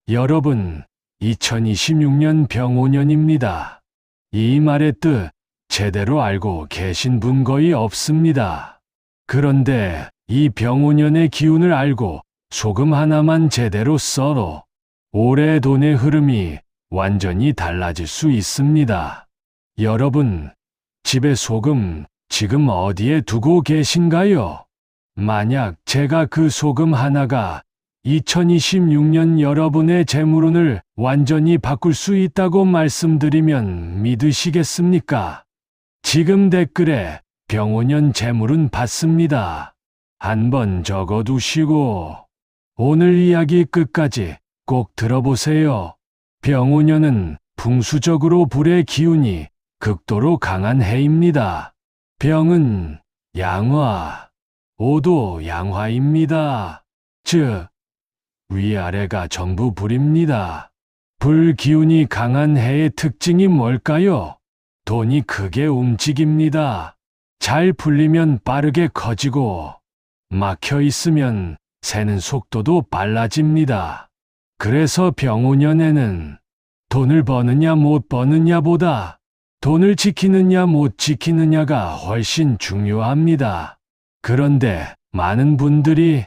여러분, 2026년 병오년입니다. 이 말의 뜻 제대로 알고 계신 분 거의 없습니다. 그런데 이 병오년의 기운을 알고 소금 하나만 제대로 써도 올해 돈의 흐름이 완전히 달라질 수 있습니다. 여러분, 집에 소금 지금 어디에 두고 계신가요? 만약 제가 그 소금 하나가 2026년 여러분의 재물운을 완전히 바꿀 수 있다고 말씀드리면 믿으시겠습니까? 지금 댓글에 병오년 재물운 받습니다. 한번 적어두시고 오늘 이야기 끝까지 꼭 들어보세요. 병오년은 풍수적으로 불의 기운이 극도로 강한 해입니다. 병은 양화, 오도 양화입니다. 즉, 위아래가 전부 불입니다. 불 기운이 강한 해의 특징이 뭘까요? 돈이 크게 움직입니다. 잘 풀리면 빠르게 커지고, 막혀 있으면 새는 속도도 빨라집니다. 그래서 병오년에는 돈을 버느냐 못 버느냐보다 돈을 지키느냐 못 지키느냐가 훨씬 중요합니다. 그런데 많은 분들이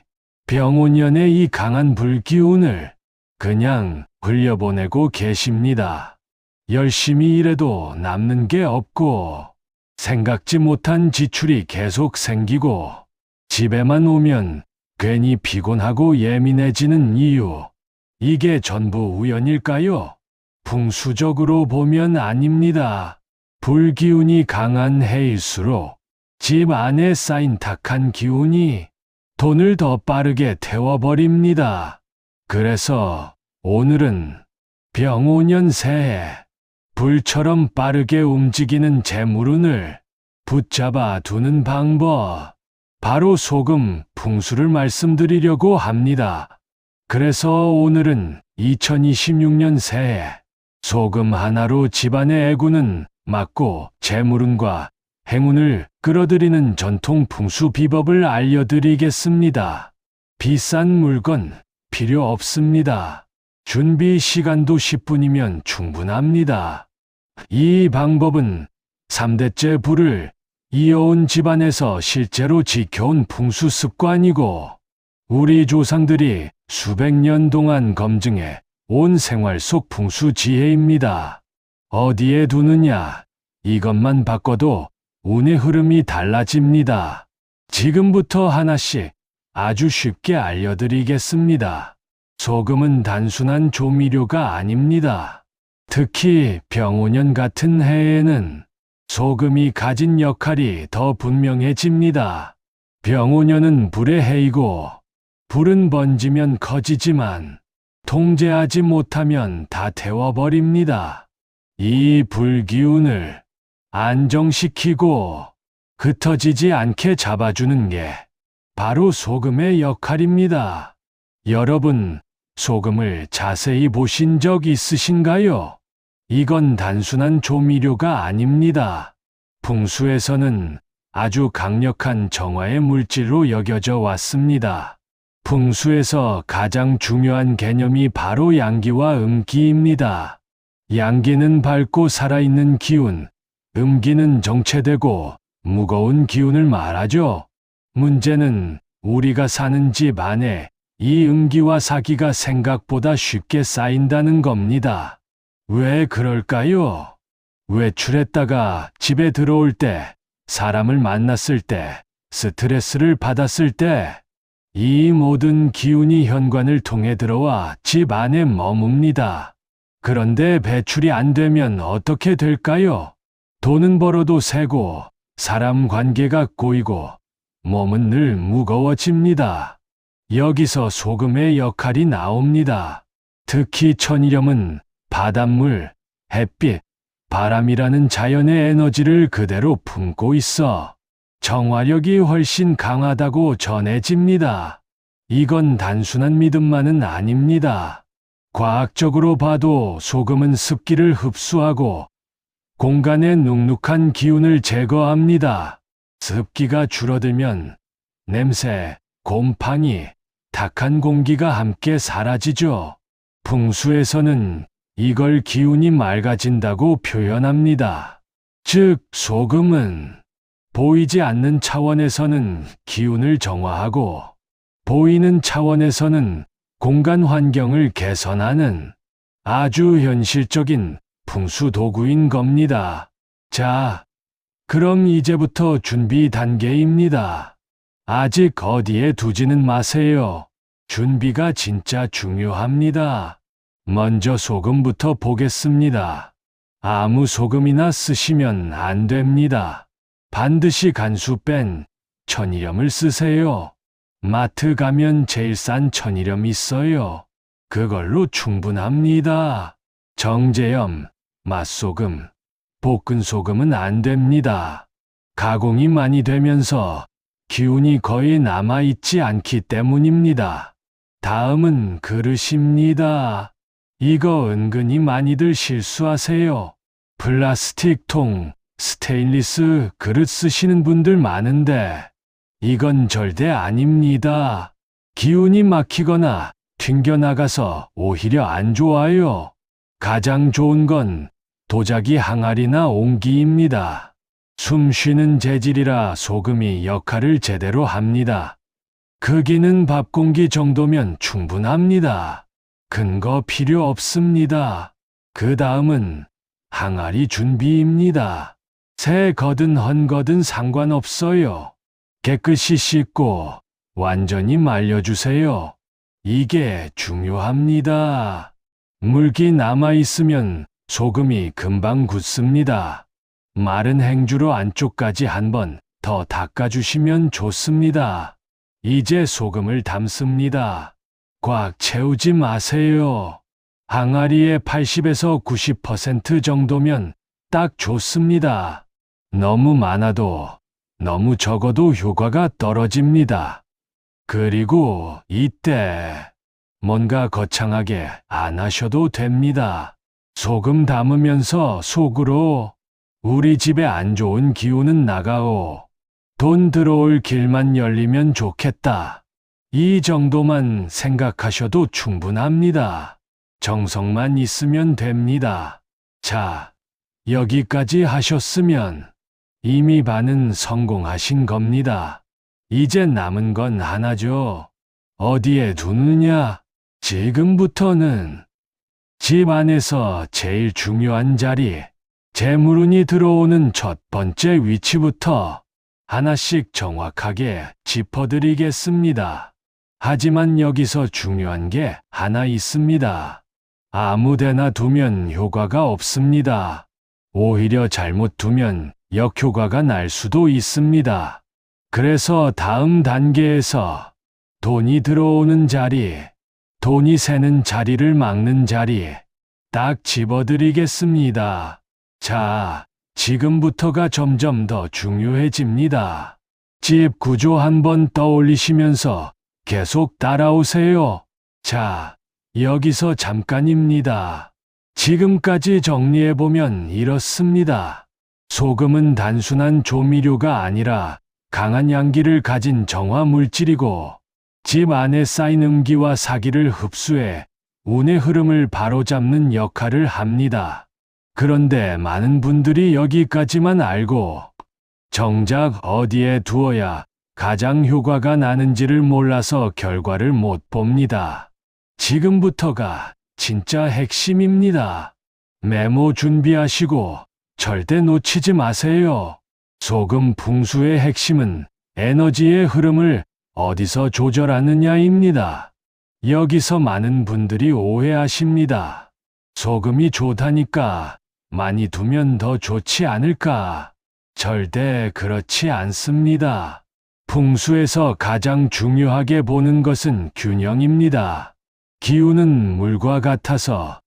병오년의 이 강한 불기운을 그냥 흘려보내고 계십니다. 열심히 일해도 남는 게 없고 생각지 못한 지출이 계속 생기고 집에만 오면 괜히 피곤하고 예민해지는 이유. 이게 전부 우연일까요? 풍수적으로 보면 아닙니다. 불기운이 강한 해일수록 집 안에 쌓인 탁한 기운이 돈을 더 빠르게 태워버립니다. 그래서 오늘은 병오년 새해 불처럼 빠르게 움직이는 재물운을 붙잡아 두는 방법, 바로 소금 풍수를 말씀드리려고 합니다. 그래서 오늘은 2026년 새해 소금 하나로 집안의 애군은 막고 재물운과 행운을 끌어들이는 전통 풍수 비법을 알려드리겠습니다. 비싼 물건 필요 없습니다. 준비 시간도 10분이면 충분합니다. 이 방법은 3대째 불을 이어온 집안에서 실제로 지켜온 풍수 습관이고 우리 조상들이 수백 년 동안 검증해 온 생활 속 풍수 지혜입니다. 어디에 두느냐, 이것만 바꿔도 운의 흐름이 달라집니다. 지금부터 하나씩 아주 쉽게 알려드리겠습니다. 소금은 단순한 조미료가 아닙니다. 특히 병오년 같은 해에는 소금이 가진 역할이 더 분명해집니다. 병오년은 불의 해이고 불은 번지면 커지지만 통제하지 못하면 다 태워버립니다. 이 불기운을 안정시키고 흩어지지 않게 잡아주는 게 바로 소금의 역할입니다. 여러분, 소금을 자세히 보신 적 있으신가요? 이건 단순한 조미료가 아닙니다. 풍수에서는 아주 강력한 정화의 물질로 여겨져 왔습니다. 풍수에서 가장 중요한 개념이 바로 양기와 음기입니다. 양기는 밝고 살아있는 기운, 음기는 정체되고 무거운 기운을 말하죠. 문제는 우리가 사는 집 안에 이 음기와 사기가 생각보다 쉽게 쌓인다는 겁니다. 왜 그럴까요? 외출했다가 집에 들어올 때, 사람을 만났을 때, 스트레스를 받았을 때, 이 모든 기운이 현관을 통해 들어와 집 안에 머뭅니다. 그런데 배출이 안 되면 어떻게 될까요? 돈은 벌어도 새고, 사람 관계가 꼬이고, 몸은 늘 무거워집니다. 여기서 소금의 역할이 나옵니다. 특히 천일염은 바닷물, 햇빛, 바람이라는 자연의 에너지를 그대로 품고 있어 정화력이 훨씬 강하다고 전해집니다. 이건 단순한 믿음만은 아닙니다. 과학적으로 봐도 소금은 습기를 흡수하고 공간의 눅눅한 기운을 제거합니다. 습기가 줄어들면 냄새, 곰팡이, 탁한 공기가 함께 사라지죠. 풍수에서는 이걸 기운이 맑아진다고 표현합니다. 즉, 소금은 보이지 않는 차원에서는 기운을 정화하고 보이는 차원에서는 공간 환경을 개선하는 아주 현실적인 풍수 도구인 겁니다. 자, 그럼 이제부터 준비 단계입니다. 아직 어디에 두지는 마세요. 준비가 진짜 중요합니다. 먼저 소금부터 보겠습니다. 아무 소금이나 쓰시면 안 됩니다. 반드시 간수 뺀 천일염을 쓰세요. 마트 가면 제일 싼 천일염 있어요. 그걸로 충분합니다. 정제염, 맛소금, 볶은소금은 안 됩니다. 가공이 많이 되면서 기운이 거의 남아있지 않기 때문입니다. 다음은 그릇입니다. 이거 은근히 많이들 실수하세요. 플라스틱 통, 스테인리스 그릇 쓰시는 분들 많은데 이건 절대 아닙니다. 기운이 막히거나 튕겨나가서 오히려 안 좋아요. 가장 좋은 건 도자기 항아리나 옹기입니다. 숨 쉬는 재질이라 소금이 역할을 제대로 합니다. 크기는 밥공기 정도면 충분합니다. 큰 거 필요 없습니다. 그 다음은 항아리 준비입니다. 새 거든 헌 거든 상관없어요. 깨끗이 씻고 완전히 말려주세요. 이게 중요합니다. 물기 남아있으면 소금이 금방 굳습니다. 마른 행주로 안쪽까지 한번 더 닦아주시면 좋습니다. 이제 소금을 담습니다. 꽉 채우지 마세요. 항아리의 80에서 90% 정도면 딱 좋습니다. 너무 많아도 너무 적어도 효과가 떨어집니다. 그리고 이때 뭔가 거창하게 안 하셔도 됩니다. 소금 담으면서 속으로 우리 집에 안 좋은 기운은 나가오. 돈 들어올 길만 열리면 좋겠다. 이 정도만 생각하셔도 충분합니다. 정성만 있으면 됩니다. 자, 여기까지 하셨으면 이미 반은 성공하신 겁니다. 이제 남은 건 하나죠. 어디에 두느냐? 지금부터는 집 안에서 제일 중요한 자리, 재물운이 들어오는 첫 번째 위치부터 하나씩 정확하게 짚어드리겠습니다. 하지만 여기서 중요한 게 하나 있습니다. 아무데나 두면 효과가 없습니다. 오히려 잘못 두면 역효과가 날 수도 있습니다. 그래서 다음 단계에서 돈이 들어오는 자리, 돈이 새는 자리를 막는 자리 딱 집어드리겠습니다. 자, 지금부터가 점점 더 중요해집니다. 집 구조 한번 떠올리시면서 계속 따라오세요. 자, 여기서 잠깐입니다. 지금까지 정리해보면 이렇습니다. 소금은 단순한 조미료가 아니라 강한 양기를 가진 정화 물질이고 집 안에 쌓인 음기와 사기를 흡수해 운의 흐름을 바로잡는 역할을 합니다. 그런데 많은 분들이 여기까지만 알고 정작 어디에 두어야 가장 효과가 나는지를 몰라서 결과를 못 봅니다. 지금부터가 진짜 핵심입니다. 메모 준비하시고 절대 놓치지 마세요. 소금 풍수의 핵심은 에너지의 흐름을 어디서 조절하느냐입니다. 여기서 많은 분들이 오해하십니다. 소금이 좋다니까 많이 두면 더 좋지 않을까? 절대 그렇지 않습니다. 풍수에서 가장 중요하게 보는 것은 균형입니다. 기운은 물과 같아서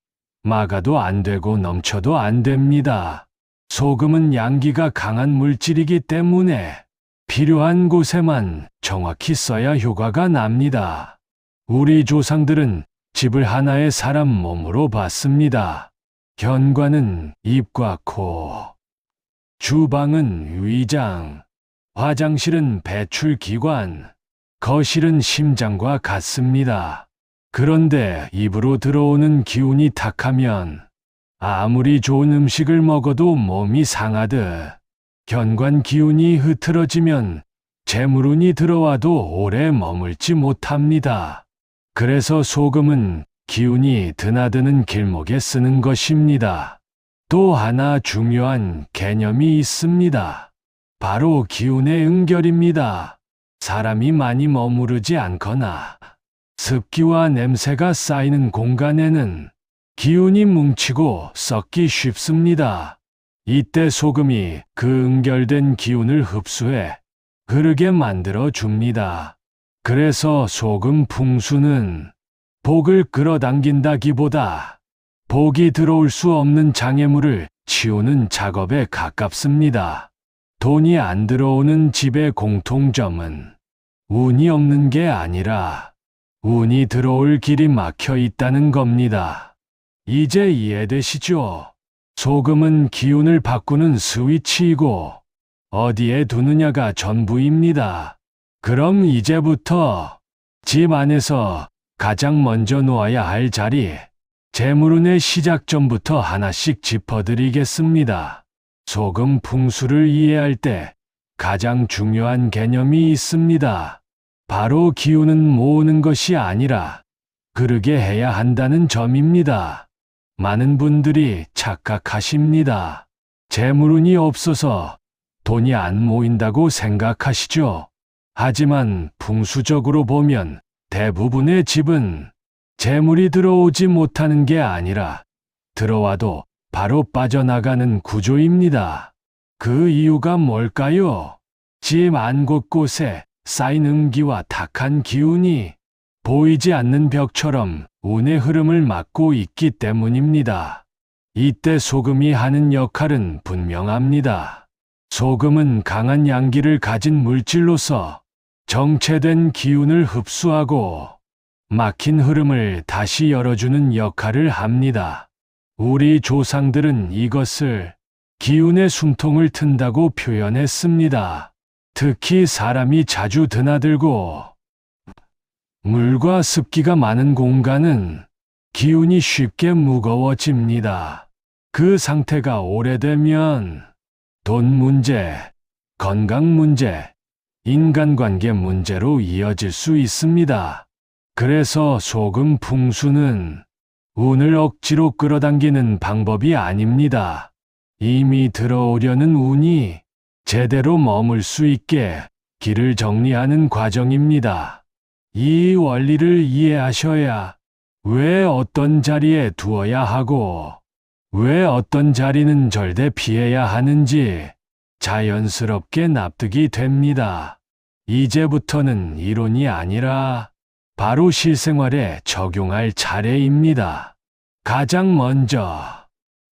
막아도 안 되고 넘쳐도 안 됩니다. 소금은 양기가 강한 물질이기 때문에 필요한 곳에만 정확히 써야 효과가 납니다. 우리 조상들은 집을 하나의 사람 몸으로 봤습니다. 현관은 입과 코, 주방은 위장, 화장실은 배출기관, 거실은 심장과 같습니다. 그런데 입으로 들어오는 기운이 탁하면 아무리 좋은 음식을 먹어도 몸이 상하듯 견관 기운이 흐트러지면 재물운이 들어와도 오래 머물지 못합니다. 그래서 소금은 기운이 드나드는 길목에 쓰는 것입니다. 또 하나 중요한 개념이 있습니다. 바로 기운의 응결입니다. 사람이 많이 머무르지 않거나 습기와 냄새가 쌓이는 공간에는 기운이 뭉치고 썩기 쉽습니다. 이때 소금이 그 응결된 기운을 흡수해 흐르게 만들어 줍니다. 그래서 소금 풍수는 복을 끌어당긴다기보다 복이 들어올 수 없는 장애물을 치우는 작업에 가깝습니다. 돈이 안 들어오는 집의 공통점은 운이 없는 게 아니라 운이 들어올 길이 막혀 있다는 겁니다. 이제 이해되시죠? 소금은 기운을 바꾸는 스위치이고 어디에 두느냐가 전부입니다. 그럼 이제부터 집 안에서 가장 먼저 놓아야 할 자리, 재물운의 시작점부터 하나씩 짚어드리겠습니다. 소금 풍수를 이해할 때 가장 중요한 개념이 있습니다. 바로 기운은 모으는 것이 아니라 흐르게 해야 한다는 점입니다. 많은 분들이 착각하십니다. 재물운이 없어서 돈이 안 모인다고 생각하시죠? 하지만 풍수적으로 보면 대부분의 집은 재물이 들어오지 못하는 게 아니라 들어와도 바로 빠져나가는 구조입니다. 그 이유가 뭘까요? 집 안 곳곳에 쌓인 음기와 탁한 기운이 보이지 않는 벽처럼 운의 흐름을 막고 있기 때문입니다. 이때 소금이 하는 역할은 분명합니다. 소금은 강한 양기를 가진 물질로서 정체된 기운을 흡수하고 막힌 흐름을 다시 열어주는 역할을 합니다. 우리 조상들은 이것을 기운의 숨통을 튼다고 표현했습니다. 특히 사람이 자주 드나들고 물과 습기가 많은 공간은 기운이 쉽게 무거워집니다. 그 상태가 오래되면 돈 문제, 건강 문제, 인간관계 문제로 이어질 수 있습니다. 그래서 소금 풍수는 운을 억지로 끌어당기는 방법이 아닙니다. 이미 들어오려는 운이 제대로 머물 수 있게 길을 정리하는 과정입니다. 이 원리를 이해하셔야 왜 어떤 자리에 두어야 하고 왜 어떤 자리는 절대 피해야 하는지 자연스럽게 납득이 됩니다. 이제부터는 이론이 아니라 바로 실생활에 적용할 차례입니다. 가장 먼저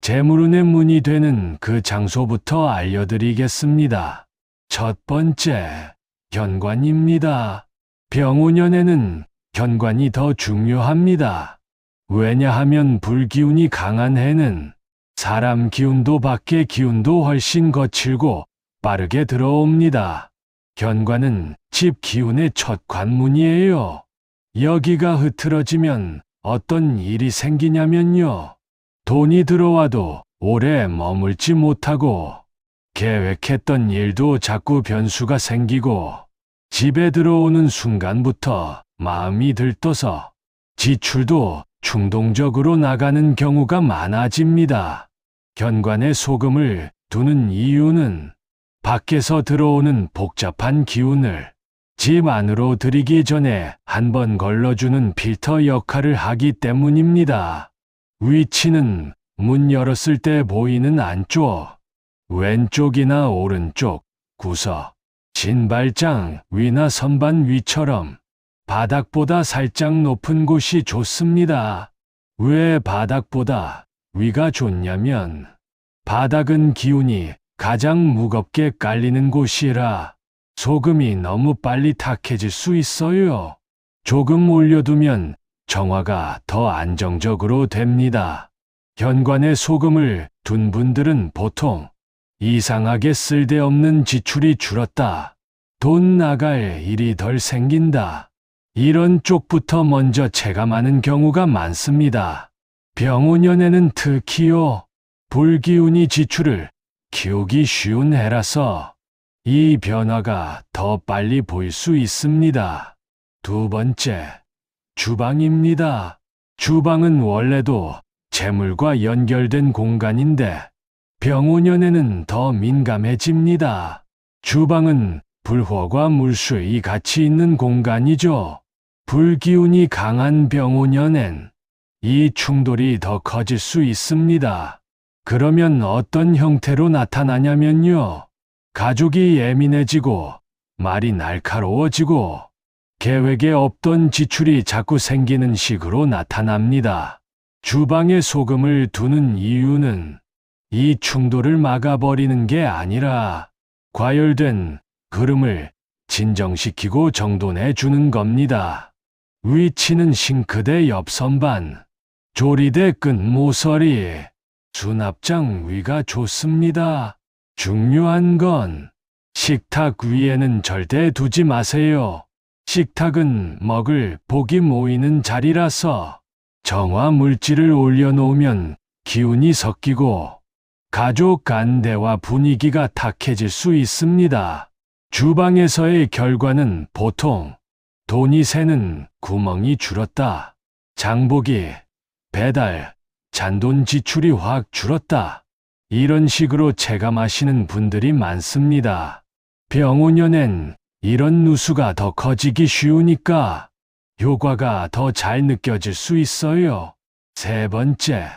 재물운의 문이 되는 그 장소부터 알려드리겠습니다. 첫 번째, 현관입니다. 병운년에는 현관이 더 중요합니다. 왜냐하면 불기운이 강한 해는 사람 기운도 밖의 기운도 훨씬 거칠고 빠르게 들어옵니다. 현관은 집 기운의 첫 관문이에요. 여기가 흐트러지면 어떤 일이 생기냐면요. 돈이 들어와도 오래 머물지 못하고 계획했던 일도 자꾸 변수가 생기고 집에 들어오는 순간부터 마음이 들떠서 지출도 충동적으로 나가는 경우가 많아집니다. 현관에 소금을 두는 이유는 밖에서 들어오는 복잡한 기운을 집 안으로 들이기 전에 한번 걸러주는 필터 역할을 하기 때문입니다. 위치는 문 열었을 때 보이는 안쪽, 왼쪽이나 오른쪽, 구석, 신발장 위나 선반 위처럼 바닥보다 살짝 높은 곳이 좋습니다. 왜 바닥보다 위가 좋냐면 바닥은 기운이 가장 무겁게 깔리는 곳이라 소금이 너무 빨리 탁해질 수 있어요. 조금 올려두면 정화가 더 안정적으로 됩니다. 현관에 소금을 둔 분들은 보통 이상하게 쓸데없는 지출이 줄었다, 돈 나갈 일이 덜 생긴다, 이런 쪽부터 먼저 체감하는 경우가 많습니다. 병오년에는 특히요, 불기운이 지출을 키우기 쉬운 해라서 이 변화가 더 빨리 보일 수 있습니다. 두 번째, 주방입니다. 주방은 원래도 재물과 연결된 공간인데 병오년에는 더 민감해집니다. 주방은 불화와 물수이 같이 있는 공간이죠. 불기운이 강한 병오년엔 이 충돌이 더 커질 수 있습니다. 그러면 어떤 형태로 나타나냐면요. 가족이 예민해지고 말이 날카로워지고 계획에 없던 지출이 자꾸 생기는 식으로 나타납니다. 주방에 소금을 두는 이유는 이 충돌을 막아버리는 게 아니라 과열된 흐름을 진정시키고 정돈해 주는 겁니다. 위치는 싱크대 옆 선반, 조리대 끝 모서리, 수납장 위가 좋습니다. 중요한 건 식탁 위에는 절대 두지 마세요. 식탁은 먹을 복이 모이는 자리라서 정화 물질을 올려놓으면 기운이 섞이고 가족 간 대화 분위기가 탁해질 수 있습니다. 주방에서의 결과는 보통 돈이 새는 구멍이 줄었다. 장보기, 배달, 잔돈 지출이 확 줄었다. 이런 식으로 체감하시는 분들이 많습니다. 병오년엔 이런 누수가 더 커지기 쉬우니까 효과가 더 잘 느껴질 수 있어요. 세 번째,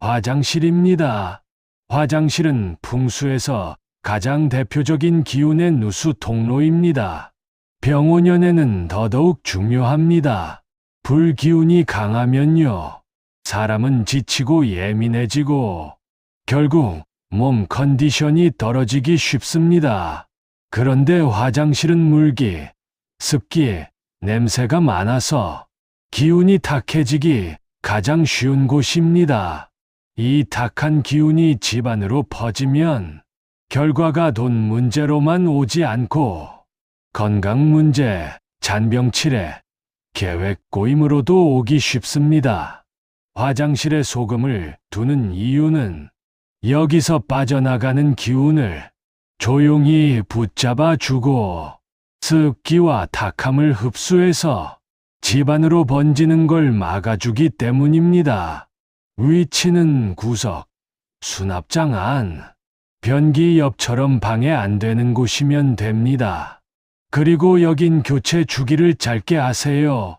화장실입니다. 화장실은 풍수에서 가장 대표적인 기운의 누수 통로입니다. 병오년에는 더더욱 중요합니다. 불기운이 강하면요, 사람은 지치고 예민해지고 결국 몸 컨디션이 떨어지기 쉽습니다. 그런데 화장실은 물기, 습기, 냄새가 많아서 기운이 탁해지기 가장 쉬운 곳입니다. 이 탁한 기운이 집안으로 퍼지면 결과가 돈 문제로만 오지 않고 건강 문제, 잔병치레, 계획 꼬임으로도 오기 쉽습니다. 화장실에 소금을 두는 이유는 여기서 빠져나가는 기운을 조용히 붙잡아 주고 습기와 탁함을 흡수해서 집안으로 번지는 걸 막아주기 때문입니다. 위치는 구석, 수납장 안, 변기 옆처럼 방해 안 되는 곳이면 됩니다. 그리고 여긴 교체 주기를 짧게 하세요.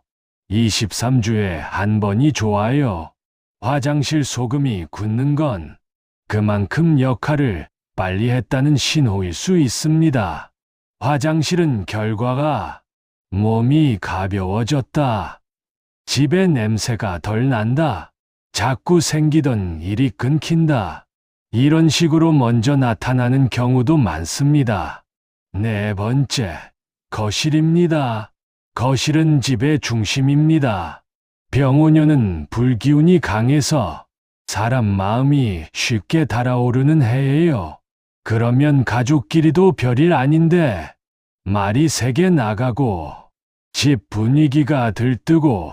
23주에 한 번이 좋아요. 화장실 소금이 굳는 건 그만큼 역할을 빨리 했다는 신호일 수 있습니다. 화장실은 결과가 몸이 가벼워졌다. 집에 냄새가 덜 난다. 자꾸 생기던 일이 끊긴다. 이런 식으로 먼저 나타나는 경우도 많습니다. 네 번째, 거실입니다. 거실은 집의 중심입니다. 병오년은 불기운이 강해서 사람 마음이 쉽게 달아오르는 해예요. 그러면 가족끼리도 별일 아닌데 말이 세게 나가고 집 분위기가 들뜨고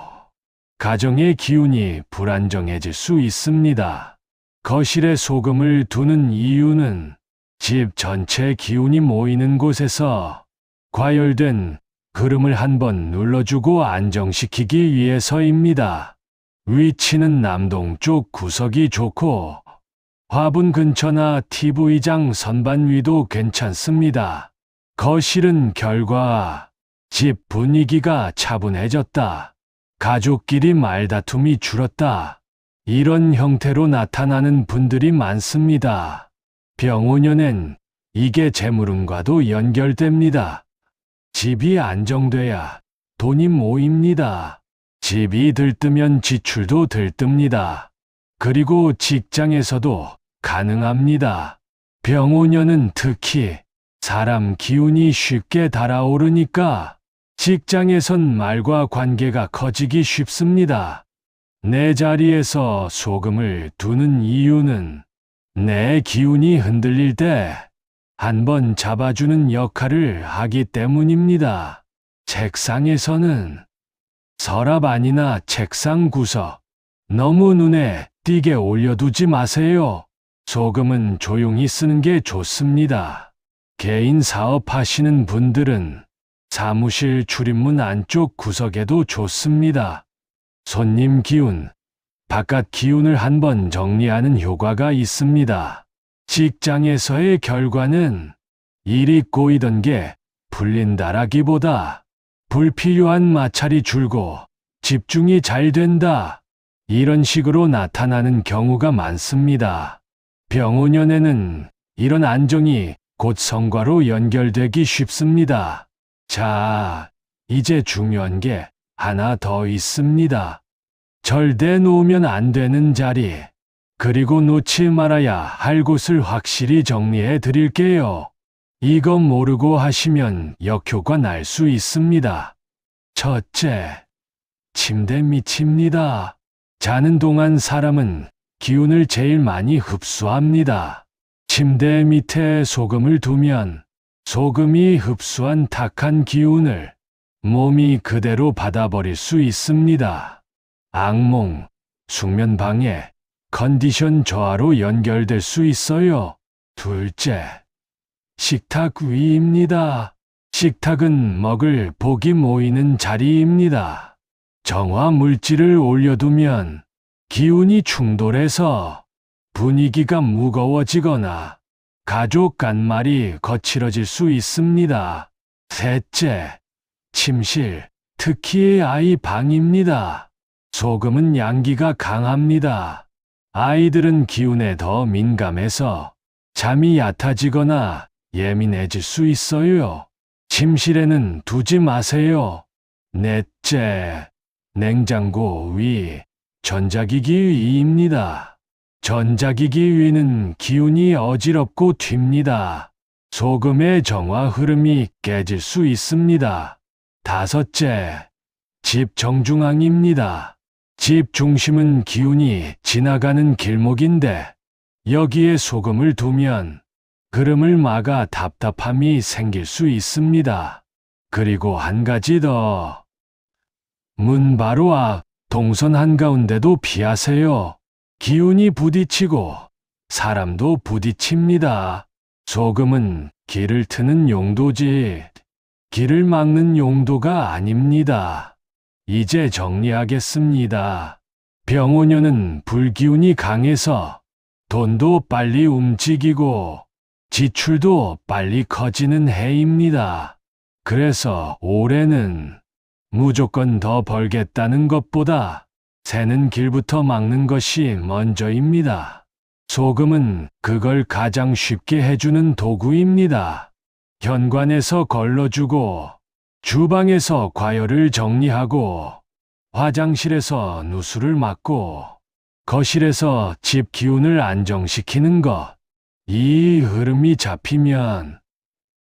가정의 기운이 불안정해질 수 있습니다. 거실에 소금을 두는 이유는 집 전체 기운이 모이는 곳에서 과열된 흐름을 한번 눌러주고 안정시키기 위해서입니다. 위치는 남동쪽 구석이 좋고 화분 근처나 TV장 선반 위도 괜찮습니다. 거실은 결과 집 분위기가 차분해졌다. 가족끼리 말다툼이 줄었다. 이런 형태로 나타나는 분들이 많습니다. 병오년엔 이게 재물운과도 연결됩니다. 집이 안정돼야 돈이 모입니다. 집이 들뜨면 지출도 들뜹니다. 그리고 직장에서도 가능합니다. 병오년은 특히 사람 기운이 쉽게 달아오르니까 직장에선 말과 관계가 커지기 쉽습니다. 내 자리에서 소금을 두는 이유는 내 기운이 흔들릴 때 한번 잡아주는 역할을 하기 때문입니다. 책상에서는 서랍 안이나 책상 구석, 너무 눈에 띄게 올려두지 마세요. 소금은 조용히 쓰는 게 좋습니다. 개인 사업하시는 분들은 사무실 출입문 안쪽 구석에도 좋습니다. 손님 기운, 바깥 기운을 한번 정리하는 효과가 있습니다. 직장에서의 결과는 일이 꼬이던 게 풀린다라기보다 불필요한 마찰이 줄고 집중이 잘 된다, 이런 식으로 나타나는 경우가 많습니다. 병오년에는 이런 안정이 곧 성과로 연결되기 쉽습니다. 자, 이제 중요한 게 하나 더 있습니다. 절대 놓으면 안 되는 자리, 그리고 놓지 말아야 할 곳을 확실히 정리해 드릴게요. 이거 모르고 하시면 역효과 날 수 있습니다. 첫째, 침대 밑입니다. 자는 동안 사람은 기운을 제일 많이 흡수합니다. 침대 밑에 소금을 두면 소금이 흡수한 탁한 기운을 몸이 그대로 받아버릴 수 있습니다. 악몽, 숙면 방해, 컨디션 저하로 연결될 수 있어요. 둘째, 식탁 위입니다. 식탁은 먹을 복이 모이는 자리입니다. 정화 물질을 올려두면 기운이 충돌해서 분위기가 무거워지거나 가족 간 말이 거칠어질 수 있습니다. 셋째, 침실, 특히 아이 방입니다. 소금은 양기가 강합니다. 아이들은 기운에 더 민감해서 잠이 얕아지거나 예민해질 수 있어요. 침실에는 두지 마세요. 넷째, 냉장고 위, 전자기기 위입니다. 전자기기 위는 기운이 어지럽고 튑니다. 소금의 정화 흐름이 깨질 수 있습니다. 다섯째, 집 정중앙입니다. 집 중심은 기운이 지나가는 길목인데 여기에 소금을 두면 흐름을 막아 답답함이 생길 수 있습니다. 그리고 한 가지 더. 문 바로 앞, 동선 한가운데도 피하세요. 기운이 부딪히고 사람도 부딪힙니다. 소금은 길을 트는 용도지 길을 막는 용도가 아닙니다. 이제 정리하겠습니다. 병오년은 불기운이 강해서 돈도 빨리 움직이고 지출도 빨리 커지는 해입니다. 그래서 올해는 무조건 더 벌겠다는 것보다 새는 길부터 막는 것이 먼저입니다. 소금은 그걸 가장 쉽게 해주는 도구입니다. 현관에서 걸러주고, 주방에서 과열을 정리하고, 화장실에서 누수를 막고, 거실에서 집 기운을 안정시키는 것. 이 흐름이 잡히면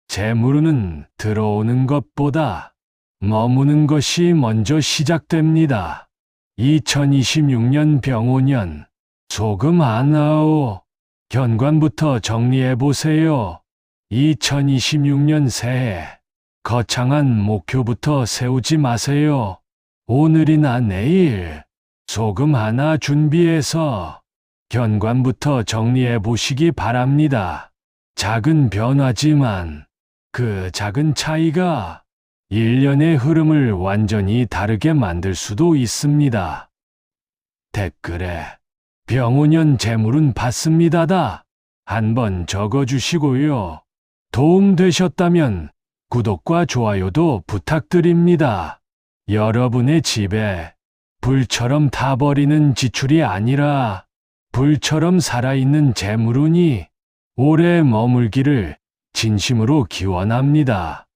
재물은 들어오는 것보다 머무는 것이 먼저 시작됩니다. 2026년 병오년, 소금 하나오. 현관부터 정리해보세요. 2026년 새해, 거창한 목표부터 세우지 마세요. 오늘이나 내일, 소금 하나 준비해서 현관부터 정리해보시기 바랍니다. 작은 변화지만 그 작은 차이가 1년의 흐름을 완전히 다르게 만들 수도 있습니다. 댓글에 병오년 재물은 받습니다다 한번 적어주시고요. 도움되셨다면 구독과 좋아요도 부탁드립니다. 여러분의 집에 불처럼 타버리는 지출이 아니라 불처럼 살아있는 재물운이 오래 머물기를 진심으로 기원합니다.